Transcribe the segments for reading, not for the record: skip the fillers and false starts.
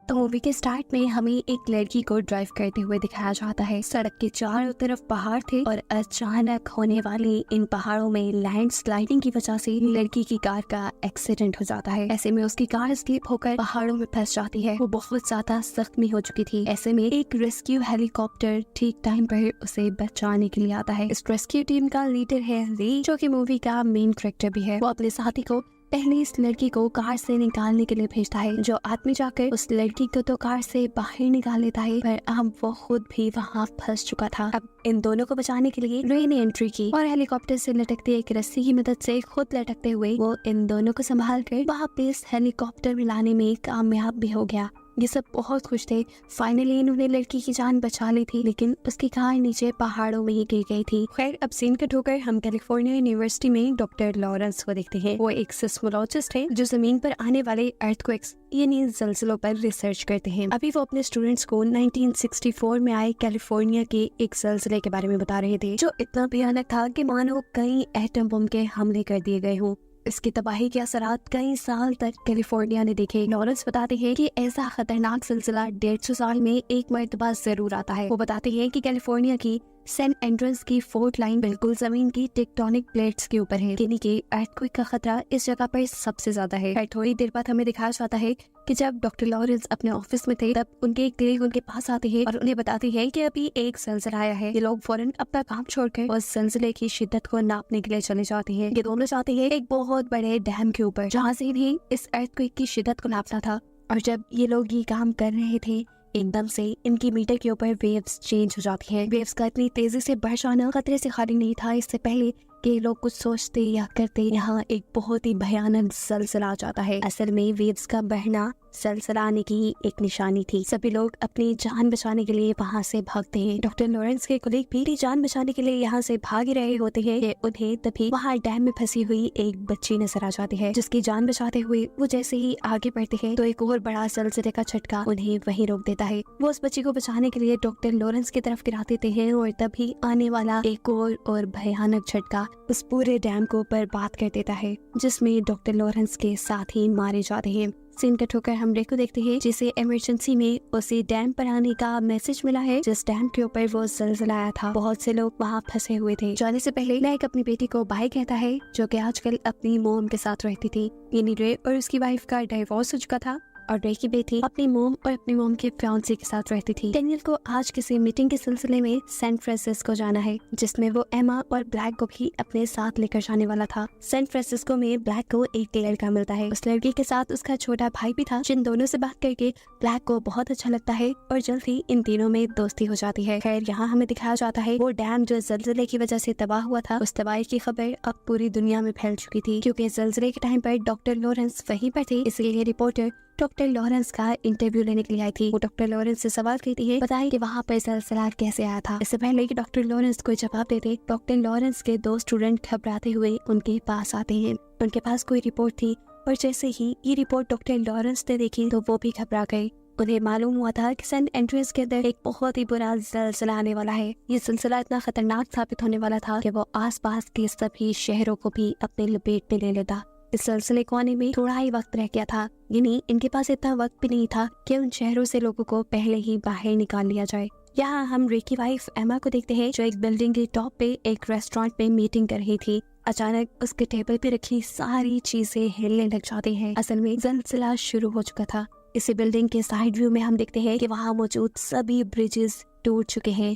तो मूवी के स्टार्ट में हमें एक लड़की को ड्राइव करते हुए दिखाया जाता है। सड़क के चारों तरफ पहाड़ थे और अचानक होने वाली इन पहाड़ों में लैंडस्लाइडिंग की वजह से लड़की की कार का एक्सीडेंट हो जाता है। ऐसे में उसकी कार स्लिप होकर पहाड़ों में फंस जाती है। वो बहुत ज्यादा जख्मी हो चुकी थी। ऐसे में एक रेस्क्यू हेलीकॉप्टर ठीक टाइम पर उसे बचाने के लिए आता है। इस रेस्क्यू टीम का लीडर है ली, जो कि मूवी का मेन कैरेक्टर भी है। वो अपने साथी को पहले इस लड़की को कार से निकालने के लिए भेजता है। जो आदमी जाकर उस लड़की को तो कार से बाहर निकाल लेता है, पर अब वो खुद भी वहाँ फंस चुका था। अब इन दोनों को बचाने के लिए रे ने एंट्री की और हेलीकॉप्टर से लटकती एक रस्सी की मदद से खुद लटकते हुए वो इन दोनों को संभाल कर वापस हेलीकॉप्टर में लाने में कामयाब भी हो गया। ये सब बहुत खुश थे। फाइनली इन्होंने लड़की की जान बचा ली थी, लेकिन उसकी कार नीचे पहाड़ों में ही गिर गई थी। खैर, अब सीन कट होकर हम कैलिफोर्निया यूनिवर्सिटी में डॉक्टर लॉरेंस को देखते हैं। वो एक सिस्मोलॉजिस्ट है जो जमीन पर आने वाले अर्थक्वेक्स यानी ज़लज़लों पर रिसर्च करते हैं। अभी वो अपने स्टूडेंट्स को 1964 में आए कैलिफोर्निया के एक ज़लज़ले के बारे में बता रहे थे, जो इतना भयानक था कि मानो कई एटम बम के हमले कर दिए गए हों। इसकी तबाही के असरात कई साल तक कैलिफोर्निया ने देखे। लॉरेंस बताते हैं कि ऐसा खतरनाक सिलसिला 150 साल में एक मर्तबा जरूर आता है। वो बताते हैं कि कैलिफोर्निया की सेंट एंड्रयूज की फोर्ट लाइन बिल्कुल जमीन की टेक्टोनिक प्लेट्स के ऊपर है, यानी कि अर्थक्वेक का खतरा इस जगह पर सबसे ज्यादा है। थोड़ी देर बाद हमें दिखाया जाता है कि जब डॉक्टर लॉरेंस अपने ऑफिस में थे, तब उनके एक कलीग उनके पास आते हैं और उन्हें बताते हैं कि अभी एक ज़लज़ला आया है। ये लोग फौरन अपना काम छोड़कर उस ज़लज़ले की शिद्दत को नापने के लिए चले जाते हैं। ये दोनों जाते हैं एक बहुत बड़े डैम के ऊपर, जहाँ से इन्हें इस अर्थक्वेक की शिद्दत को नापना था। और जब ये लोग ये काम कर रहे थे, एकदम से इनकी मीटर के ऊपर वेव्स चेंज हो जाती हैं। वेव्स का इतनी तेजी से बढ़ जाना खतरे से खाली नहीं था। इससे पहले कि लोग कुछ सोचते या करते, यहाँ एक बहुत ही भयानक ज़लज़ला आ जाता है। असल में वेव्स का बढ़ना ज़लज़ला आने की एक निशानी थी। सभी लोग अपनी जान बचाने के लिए वहाँ से भागते हैं। डॉक्टर लॉरेंस के कलीग भी अपनी जान बचाने के लिए यहाँ से भाग रहे होते हैं कि उन्हें तभी वहाँ डैम में फंसी हुई एक बच्ची नजर आ जाती है, जिसकी जान बचाते हुए वो जैसे ही आगे बढ़ते हैं तो एक और बड़ा ज़लज़ले का झटका उन्हें वहीं रोक देता है। वो उस बच्ची को बचाने के लिए डॉक्टर लॉरेंस की तरफ गिरा देते हैं और तभी आने वाला एक और भयानक झटका उस पूरे डैम को बर्बाद कर देता है, जिसमें डॉक्टर लॉरेंस के साथी मारे जाते हैं। सीन कट होकर हम रे को देखते हैं, जिसे इमरजेंसी में उसी डैम पर आने का मैसेज मिला है, जिस डैम के ऊपर वो ज़लज़ला आया था। बहुत से लोग वहाँ फंसे हुए थे। जाने से पहले लेक अपनी बेटी को बाय कहता है, जो कि आजकल अपनी मोम के साथ रहती थी। यानी रे और उसकी वाइफ का डिवोर्स हो चुका था और रे की बेटी अपनी मोम और अपनी मोम के फियांसे के साथ रहती थी। डेनियल को आज किसी मीटिंग के सिलसिले में सैन फ्रांसिस्को जाना है, जिसमें वो एमा और ब्लैक को भी अपने साथ लेकर जाने वाला था। सैन फ्रांसिस्को में ब्लैक को एक लड़का मिलता है। उस लड़की के साथ उसका छोटा भाई भी था, जिन दोनों से बात करके ब्लैक को बहुत अच्छा लगता है और जल्द ही इन तीनों में दोस्ती हो जाती है। खैर, यहाँ हमें दिखाया जाता है वो डैम जो ज़लज़ले की वजह से तबाह हुआ था, उस तबाही की खबर अब पूरी दुनिया में फैल चुकी थी। क्योंकि ज़लज़ले के टाइम पर डॉक्टर लॉरेंस वहीं पर थे, इसलिए रिपोर्टर डॉक्टर लॉरेंस का इंटरव्यू लेने के लिए आई थी। वो डॉक्टर लॉरेंस से सवाल करती है, बताइए कि वहाँ पर ज़लज़ला कैसे आया था। इससे पहले कि डॉक्टर लॉरेंस कोई जवाब देते, डॉक्टर लॉरेंस के दो स्टूडेंट घबराते हुए उनके पास आते हैं। उनके पास कोई रिपोर्ट थी और जैसे ही ये रिपोर्ट डॉक्टर लॉरेंस ने देखी तो वो भी घबरा गए। उन्हें मालूम हुआ था कि सेंट एंड्रयूज के अंदर एक बहुत ही बुरा ज़लज़ला आने वाला है। ये सिलसिला इतना खतरनाक साबित होने वाला था कि वो आसपास के सभी शहरों को भी अपने लपेट में ले लेता। इस सिलसिले को आने में थोड़ा ही वक्त रह गया था, यानी इनके पास इतना वक्त भी नहीं था कि उन शहरों से लोगों को पहले ही बाहर निकाल लिया जाए। यहाँ हम रे की वाइफ एमा को देखते हैं, जो एक बिल्डिंग के टॉप पे एक रेस्टोरेंट में मीटिंग कर रही थी। अचानक उसके टेबल पे रखी सारी चीजें हिलने लग जाती हैं। असल में ज़लज़ला शुरू हो चुका था। इसी बिल्डिंग के साइड व्यू में हम देखते हैं कि वहाँ मौजूद सभी ब्रिजेस टूट चुके हैं।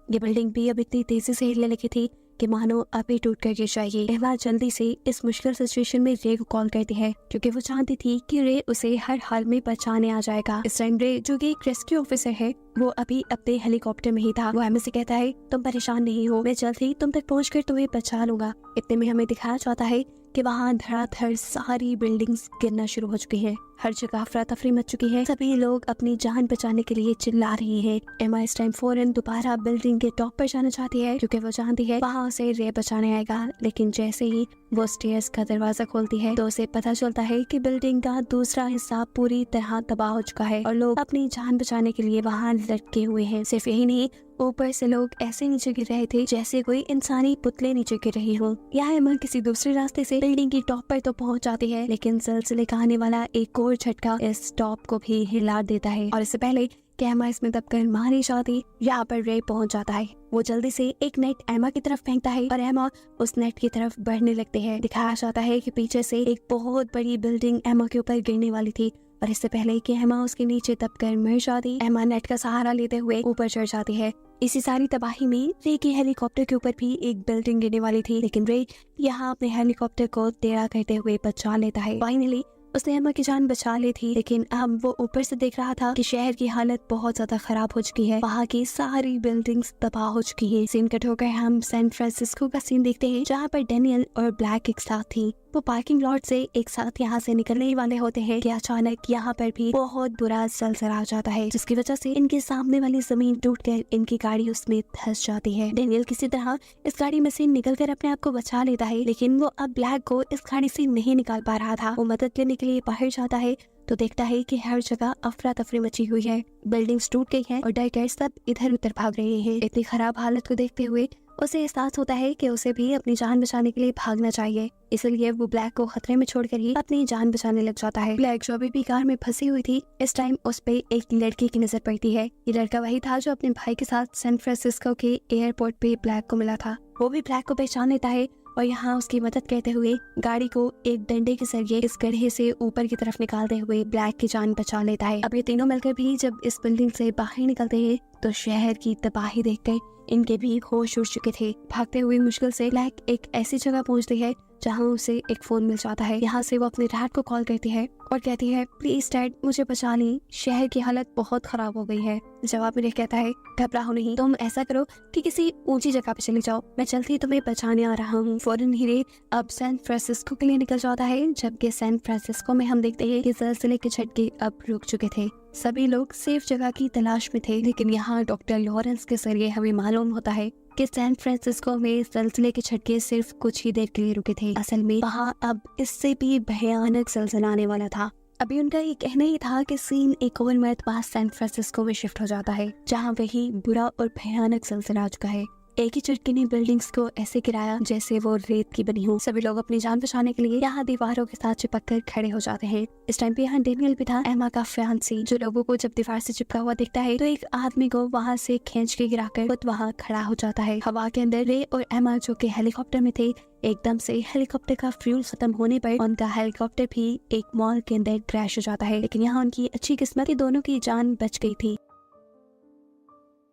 ये बिल्डिंग भी अब इतनी तेजी से हिलने लगी थी कि मानो अभी टूट कर गिर जाएगी। एमा जल्दी से इस मुश्किल सिचुएशन में रे को कॉल करती है, क्योंकि वो चाहती थी कि रे उसे हर हाल में बचाने आ जाएगा। इस टाइम रे, जो कि एक रेस्क्यू ऑफिसर है, वो अभी अपने हेलीकॉप्टर में ही था। वो एमा से कहता है, तुम परेशान नहीं हो, मैं जल्द ही तुम तक पहुंचकर तुम्हें बचा लूंगा। इतने में हमें दिखाया जाता है कि वहाँ धड़ाधड़ सारी बिल्डिंग्स गिरना शुरू हो चुकी हैं। हर जगह अफरा तफरी मच चुकी है। सभी लोग अपनी जान बचाने के लिए चिल्ला रहे हैं। एमा इस टाइम फौरन दोबारा बिल्डिंग के टॉप पर जाना चाहती है, क्योंकि वो जानती है वहाँ उसे रे बचाने आएगा। लेकिन जैसे ही वो स्टेयर्स का दरवाजा खोलती है तो उसे पता चलता है कि बिल्डिंग का दूसरा हिस्सा पूरी तरह तबाह हो चुका है और लोग अपनी जान बचाने के लिए वहाँ लटके हुए हैं। सिर्फ यही नहीं, ऊपर से लोग ऐसे नीचे गिर रहे थे जैसे कोई इंसानी पुतले नीचे गिर रही हो। यहाँ एमा किसी दूसरे रास्ते से बिल्डिंग की टॉप पर तो पहुंच जाती है, लेकिन सिलसिले का आने वाला एक और झटका इस टॉप को भी हिला देता है और इससे पहले कि एमा इसमें दबकर मारी जाती, यहाँ पर रे पहुंच जाता है। वो जल्दी से एक नेट एमा की तरफ फेंकता है और एमा उस नेट की तरफ बढ़ने लगते हैं। दिखाया जाता है कि पीछे से एक बहुत बड़ी बिल्डिंग एमा के ऊपर गिरने वाली थी और इससे पहले कि एमा उसके नीचे दबकर मर जाती, एमा नेट का सहारा लेते हुए ऊपर चढ़ जाती है। इसी सारी तबाही में रे के हेलीकॉप्टर के ऊपर भी एक बिल्डिंग गिरने वाली थी, लेकिन रे यहाँ अपने हेलीकॉप्टर को टेढ़ा करते हुए बचा लेता है। फाइनली उसने एमा की जान बचा ली थी, लेकिन अब वो ऊपर से देख रहा था कि शहर की हालत बहुत ज्यादा खराब हो चुकी है। वहाँ की सारी बिल्डिंग्स तबाह हो चुकी है। सीन कट होकर हम सैन फ्रांसिस्को का सीन देखते हैं, जहाँ पर डेनियल और ब्लैक एक साथ थी। वो पार्किंग लॉट से एक साथ यहाँ से निकलने ही वाले होते हैं कि अचानक यहाँ पर भी बहुत बुरा ज़लज़ला आ जाता है, जिसकी वजह से इनके सामने वाली जमीन टूटकर इनकी गाड़ी उसमें धंस जाती है। डेनियल किसी तरह इस गाड़ी में से निकलकर अपने आप को बचा लेता है, लेकिन वो अब ब्लैक को इस गाड़ी से नहीं निकाल पा रहा था। वो मदद लेने के लिए बाहर जाता है तो देखता है कि हर जगह अफरा तफरी मची हुई है, बिल्डिंग्स टूट गई हैं और डरकर सब इधर उधर भाग रहे हैं। इतनी खराब हालत को देखते हुए उसे एहसास होता है कि उसे भी अपनी जान बचाने के लिए भागना चाहिए, इसलिए वो ब्लैक को खतरे में छोड़कर ही अपनी जान बचाने लग जाता है। ब्लैक जो अभी भी कार में फंसी हुई थी, इस टाइम उस पे एक लड़की की नजर पड़ती है। ये लड़का वही था जो अपने भाई के साथ सैन फ्रांसिस्को के एयरपोर्ट पे ब्लैक को मिला था। वो भी ब्लैक को पहचान लेता है और यहाँ उसकी मदद करते हुए गाड़ी को एक डंडे के जरिए इस गड्ढे से ऊपर की तरफ निकालते हुए ब्लैक की जान बचा लेता है। अब ये तीनों मिलकर भी जब इस बिल्डिंग से बाहर निकलते हैं तो शहर की तबाही देखकर इनके भी होश उड़ चुके थे। भागते हुए मुश्किल से ब्लैक एक ऐसी जगह पहुंचती है जहां उसे एक फोन मिल जाता है। यहाँ से वो अपने डैड को कॉल करती है और कहती है, प्लीज डैड मुझे बचा ली, शहर की हालत बहुत खराब हो गई है। जवाब में कहता है, घबराओ नहीं, तुम ऐसा करो कि किसी ऊंची जगह पे चले जाओ, मैं जल्दी तुम्हें बचाने आ रहा हूँ। फौरन ही रे अब सैन फ्रांसिस्को के लिए निकल जाता है, जबकि सैन फ्रांसिस्को में हम देखते हैं कि ज़लज़ले के झटके अब रुक चुके थे। सभी लोग सेफ जगह की तलाश में थे, लेकिन यहाँ डॉक्टर लॉरेंस के जरिए हमें मालूम होता है कि सैन फ्रांसिस्को में ज़लज़ले के झटके सिर्फ कुछ ही देर के लिए रुके थे। असल में वहाँ अब इससे भी भयानक ज़लज़ला आने वाला था। अभी उनका ये कहना ही था कि सीन एक और मरतबा सैन फ्रांसिस्को में शिफ्ट हो जाता है, जहाँ वही बुरा और भयानक ज़लज़ला आ चुका है। एक ही झटके ने बिल्डिंग्स को ऐसे गिराया जैसे वो रेत की बनी हो। सभी लोग अपनी जान बचाने के लिए यहाँ दीवारों के साथ चिपक कर खड़े हो जाते हैं। इस टाइम पे यहाँ डेनियल भी था, एमा का फियांसी, जो लोगों को जब दीवार से चिपका हुआ दिखता है तो एक आदमी को वहाँ से खींच के गिराकर खुद वहाँ खड़ा हो जाता है। हवा के अंदर रे और एमा जो कि हेलीकॉप्टर में थे, एकदम से हेलीकॉप्टर का फ्यूल खत्म होने पर उनका हेलीकॉप्टर भी एक मॉल के अंदर क्रैश हो जाता है, लेकिन यहाँ उनकी अच्छी किस्मत कि दोनों की जान बच गई थी।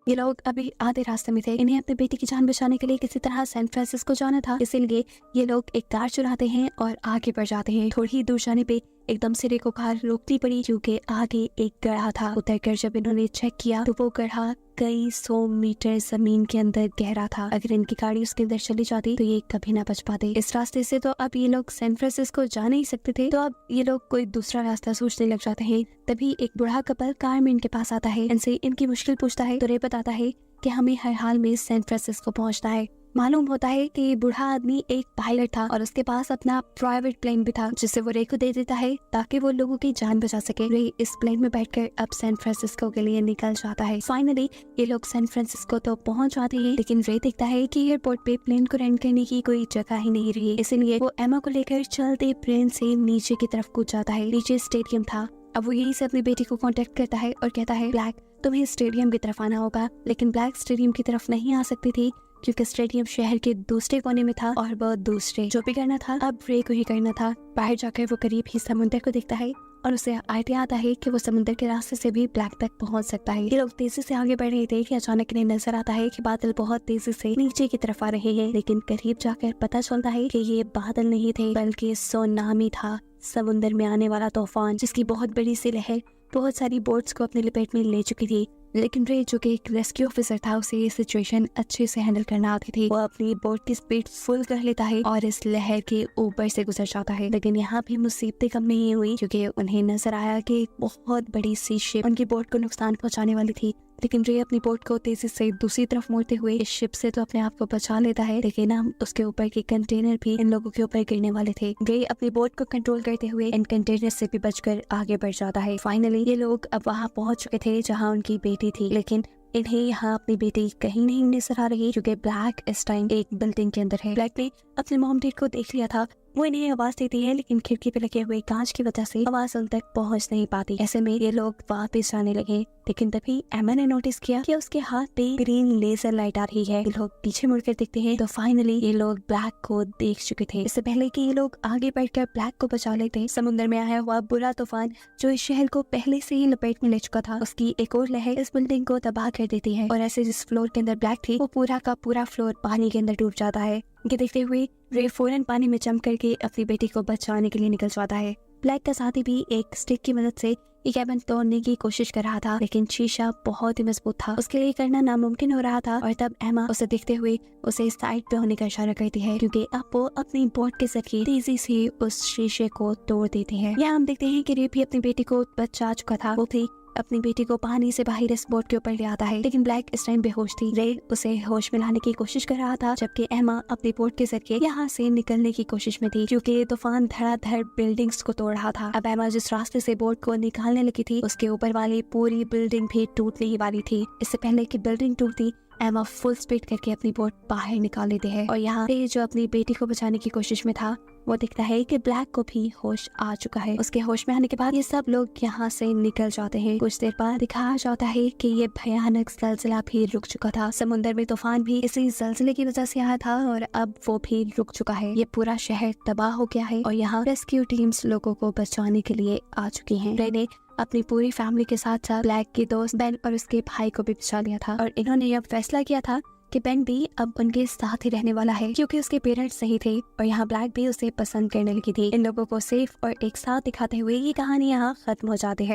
ये लोग अभी आधे रास्ते में थे। इन्हें अपने बेटी की जान बचाने के लिए किसी तरह सैन फ्रांसिस्को जाना था, इसीलिए ये लोग एक कार चुराते हैं और आगे बढ़ जाते हैं। थोड़ी ही दूर जाने पे एकदम से रे को कार रोकनी पड़ी, क्योंकि आगे एक गड्ढा था। उतरकर जब इन्होंने चेक किया तो वो गड्ढा कई 100 मीटर जमीन के अंदर गहरा था। अगर इनकी गाड़ी उसके अंदर चली जाती तो ये कभी ना बच पाते। इस रास्ते से तो अब ये लोग सैन फ्रांसिस्को जा नहीं सकते थे, तो अब ये लोग कोई दूसरा रास्ता सोचने लग जाते हैं। तभी एक बूढ़ा कपल कार में इनके पास आता है, इनसे इनकी मुश्किल पूछता है तो रे बताता है कि हमें हर हाल में सैन फ्रांसिस्को पहुंचना है। मालूम होता है कि बूढ़ा आदमी एक पायलट था और उसके पास अपना प्राइवेट प्लेन भी था, जिसे वो रे को दे देता है ताकि वो लोगों की जान बचा सके। रे इस प्लेन में बैठकर अब सैन फ्रांसिस्को के लिए निकल जाता है। फाइनली ये लोग सैन फ्रांसिस्को तो पहुंच जाते हैं, लेकिन रे देखता है कि एयरपोर्ट पे प्लेन को रेंट करने की कोई जगह ही नहीं रही, इसलिए वो एमा को लेकर चलते प्लेन से नीचे की तरफ कूद जाता है। नीचे स्टेडियम था। अब वो यहीं से अपनी बेटी को कांटेक्ट करता है और कहता है, ब्लैक तुम्हें स्टेडियम की तरफ आना होगा। लेकिन ब्लैक स्टेडियम की तरफ नहीं आ सकती थी क्योंकि स्टेडियम शहर के दूसरे कोने में था और वो दूसरे जो भी करना था अब रे को ही करना था। बाहर जाकर वो करीब ही समुद्र को देखता है और उसे आइडिया आता है कि वो समुद्र के रास्ते से भी ब्लैक तक पहुंच सकता है। ये लोग तेजी से आगे बढ़ रहे थे कि अचानक इन्हें नजर आता है कि बादल बहुत तेजी से नीचे की तरफ आ रहे हैं, लेकिन करीब जाकर पता चलता है कि ये बादल नहीं थे बल्कि सुनामी था, समुद्र में आने वाला तूफान, जिसकी बहुत बड़ी सी लहर बहुत सारी बोट्स को अपने लपेट में ले चुकी थी। लेकिन रे जो कि एक रेस्क्यू ऑफिसर था, उसे ये सिचुएशन अच्छे से हैंडल करना आती थी। वो अपनी बोट की स्पीड फुल कर लेता है और इस लहर के ऊपर से गुजर जाता है। लेकिन यहाँ भी मुसीबतें कम नहीं हुई, क्योंकि उन्हें नजर आया कि एक बहुत बड़ी सी शिप उनकी बोट को नुकसान पहुंचाने वाली थी। लेकिन रे अपनी बोट को तेजी से दूसरी तरफ मोड़ते हुए इस शिप से तो अपने आप को बचा लेता है, लेकिन हम उसके ऊपर के कंटेनर भी इन लोगों के ऊपर गिरने वाले थे। रे अपनी बोट को कंट्रोल करते हुए इन कंटेनर से भी बचकर आगे बढ़ जाता है। फाइनली ये लोग अब वहाँ पहुंच चुके थे जहाँ उनकी बेटी थी, लेकिन इन्हें यहाँ अपनी बेटी कहीं नहीं नजर आ रही, क्योंकि ब्लैक इस टाइम एक बिल्डिंग के अंदर है। ब्लैक ने अपने मॉम डैड को देख लिया था, वो इन्हें आवाज देती है, लेकिन खिड़की पे लगे हुए कांच की वजह से आवाज उन तक पहुंच नहीं पाती। ऐसे में ये लोग वापस जाने लगे, लेकिन तभी एमा ने नोटिस किया कि उसके हाथ पे ग्रीन लेजर लाइट आ रही है। ये लोग पीछे मुड़कर देखते हैं तो फाइनली ये लोग ब्लैक को देख चुके थे। इससे पहले कि ये लोग आगे बढ़कर ब्लैक को बचा लेते, समुद्र में आया हुआ बुरा तूफान जो इस शहर को पहले से ही लपेट में ले चुका था, उसकी एक और लहर इस बिल्डिंग को तबाह कर देती है और ऐसे जिस फ्लोर के अंदर ब्लैक थी वो पूरा का पूरा फ्लोर पानी के अंदर डूब जाता है। ये देखते हुए रे फौरन पानी में जंप करके अपनी बेटी को बचाने के लिए निकल जाता है। ब्लैक का साथी भी एक स्टिक की मदद से ये कैबिन तोड़ने की कोशिश कर रहा था, लेकिन शीशा बहुत ही मजबूत था, उसके लिए करना नामुमकिन हो रहा था। और तब एमा उसे देखते हुए उसे साइड पे होने का इशारा करती है, क्योंकि अब वो अपनी बोट के जरिए तेजी से उस शीशे को तोड़ देती है। यहाँ हम देखते हैं कि रे भी अपनी बेटी को बचा चुका था, वो भी अपनी बेटी को पानी से बाहर इस बोट के ऊपर ले आता है, लेकिन ब्लैक इस टाइम बेहोश थी। रे उसे होश में लाने की कोशिश कर रहा था, जबकि एमा अपनी बोट के जरिए यहाँ से निकलने की कोशिश में थी, क्योंकि तूफान धड़ाधड़ बिल्डिंग्स को तोड़ रहा था। अब एमा जिस रास्ते से बोट को निकालने लगी थी उसके ऊपर वाली पूरी बिल्डिंग भी टूटने ही वाली थी। इससे पहले कि बिल्डिंग टूटती, एमा फुल स्पीड करके अपनी बोट बाहर निकाल लेते हैं और यहाँ पे जो अपनी बेटी को बचाने की कोशिश में था वो दिखता है कि ब्लैक को भी होश आ चुका है। उसके होश में आने के बाद ये सब लोग यहाँ से निकल जाते हैं। कुछ देर बाद दिखाया जाता है कि ये भयानक जलजिला भी रुक चुका था। समुद्र में तूफान भी इसी जलजिले की वजह से आया था और अब वो भी रुक चुका है। ये पूरा शहर तबाह हो गया है और यहाँ रेस्क्यू टीम्स लोगों को बचाने के लिए आ चुकी हैं। रे ने अपनी पूरी फैमिली के साथ साथ ब्लैक की दोस्त बेन और उसके भाई को भी बचा लिया था और इन्होंने अब फैसला किया था कि बेन भी अब उनके साथ ही रहने वाला है, क्योंकि उसके पेरेंट्स सही थे और यहाँ ब्लैक भी उसे पसंद करने लगी थी। इन लोगों को सेफ और एक साथ दिखाते हुए ये कहानी यहाँ खत्म हो जाती है।